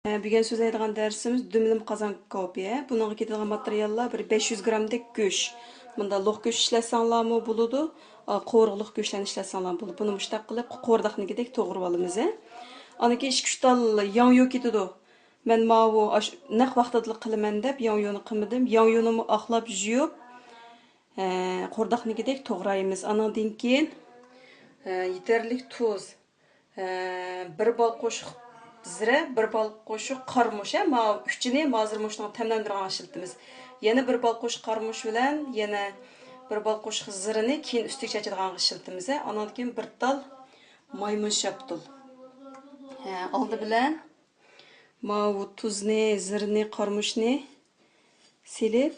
Bugun so'zlaydigan darsimiz dumlim qozon kopiya. Buningga ketadigan materiallar bir 500 grammdek go'sht. Bunda loq go'sht ishlatsanlarmi bo'ladi, qo'rg'liq go'shtlarni ishlatsanlar bo'ladi. Buni mushtaq qilib qo'rdoqnigidek to'g'rab olamiz. Aniki 2-3 tal yongyo ketadi. Men mavu naq vaqtida qilaman deb yongyoni qilmadim. Yongyonimni oqlab yuvib, qo'rdoqnigidek to'g'raymiz. Andan keyin yetarli tuz, bir bol qo'shiq zira, bir bal qo'shiq qarmush, ma uchini hozirmushni tamlandirgan shiltimiz. Yana bir bal qo'shiq qarmush bilan yana bir bal qo'shiq zirini keyin ustiga chachadigan shiltimiz. Andan keyin bir tal maymun shaptul. Oldi bilan ma bu tuzni, zirini, qarmushni silib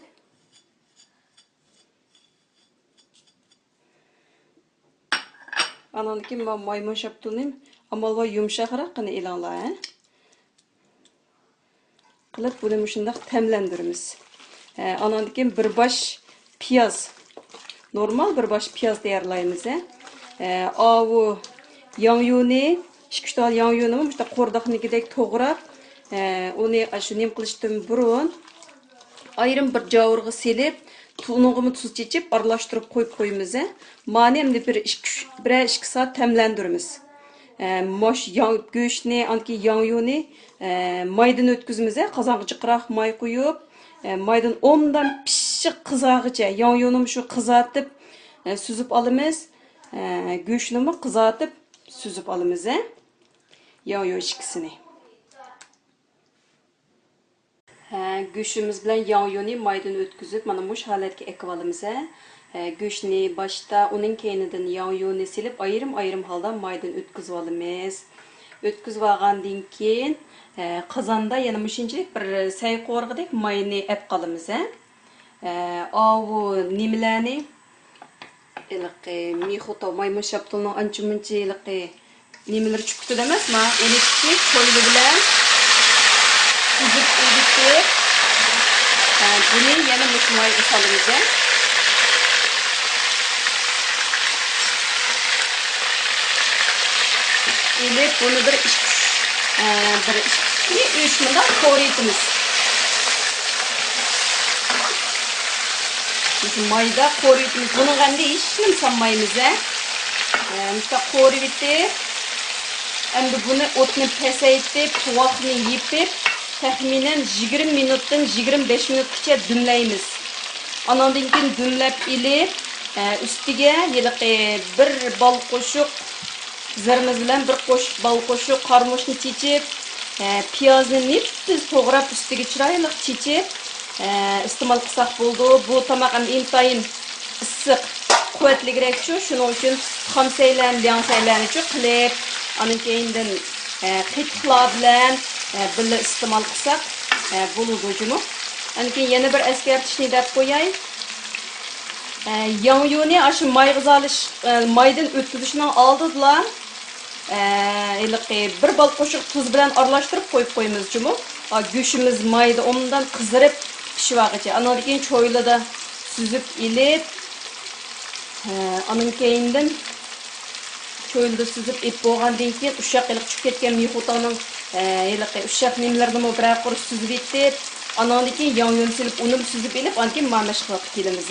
andan keyin maymun shaptulni amalva yumshoqroqini elanglar. Qilib buni shunday tamlandiramiz. Andan keyin bir bosh piyoz. Normal bir bosh piyoz tayyorlaymiz. Avu yongyoni, 2 tal yongyoni shunday qo'rdoqnigidek to'g'rab, uni shu nim qilishdan burun ayrim bir javurga silib, tunug'ini tuz chechib aralashtirib qo'yib qo'yamiz. Mani endi bir 2 soat tamlandiramiz. Mosh go'shtni, anki yongyoni maydan o'tkazamiz. Qozonga jiqroq may qo'yib, maydan 10 dan pishiq qizarg'icha yongyonimni shu qizartib suzib olamiz. Go'shtni qizartib suzib olamiz. Yongyo ikkisini. Go'shtimiz bilan yongyoni maydan o'tkazib, mana bu holatga ekib olamiz. Go'shtni boshda uning keyinidan yongyoni silib ayrim holda maydan o'tkazib olamiz. O'tkazib olgandan keyin qozonda yana mushinchalik bir sayqo'rg'idek mayni ep qolamiz. Avu nimalarni iliqi mixoto maymun shaptulning ancha-muncha iliqi nimalar chiqdi emasmi? Uni qo'yib bilan suzib o'tib buni yana mushmay solamiz. Elib bunu bir 2-3 minut qo'raymiz. Mayda qo'raymiz. Buni qanday hech nima solmaymiz. Mushta qo'rib etib, endi buni o'tni pasaytib, tuvoqni yepib, taxminan 20 minutdan 25 minutgacha dumlaymiz. Andan keyin dumlab elib, ustiga bir bal qo'shiq zirimiz bilan bir qo'shiq bal qo'shiq qarmushni chechib, piyozni nittiz to'g'rab ustiga chiroyli chechib iste'mol qilsak bo'ldi. Bu tomoq ham intayin issiq, quvvatliroq-chu, shuning uchun xomsaylan, liansaylarni qilib, anan keyindan qitiqlar bilan birga iste'mol qilsak bo'ladi-ku. Anan keyin yana bir eskartishni deb qo'yay. Yongyoni shu mayg'izalish maydan o'tkazishning oldidan bir bal qo'shiq tuz bilan aralashtirib qo'yib qo'yamiz-ku. Go'shtimiz mayda ondan qizarib pishivag'icha. Andan keyin choylada suzib elib, anan keyindan choylada suzib ep bo'lgandan keyin ushaq iliq chiqib ketgan mixotaning ushaq nimalarni bir qurib suzib etib, anan keyin yongyoni silib uni suzib elib, anan keyin mamash qilib kelamiz.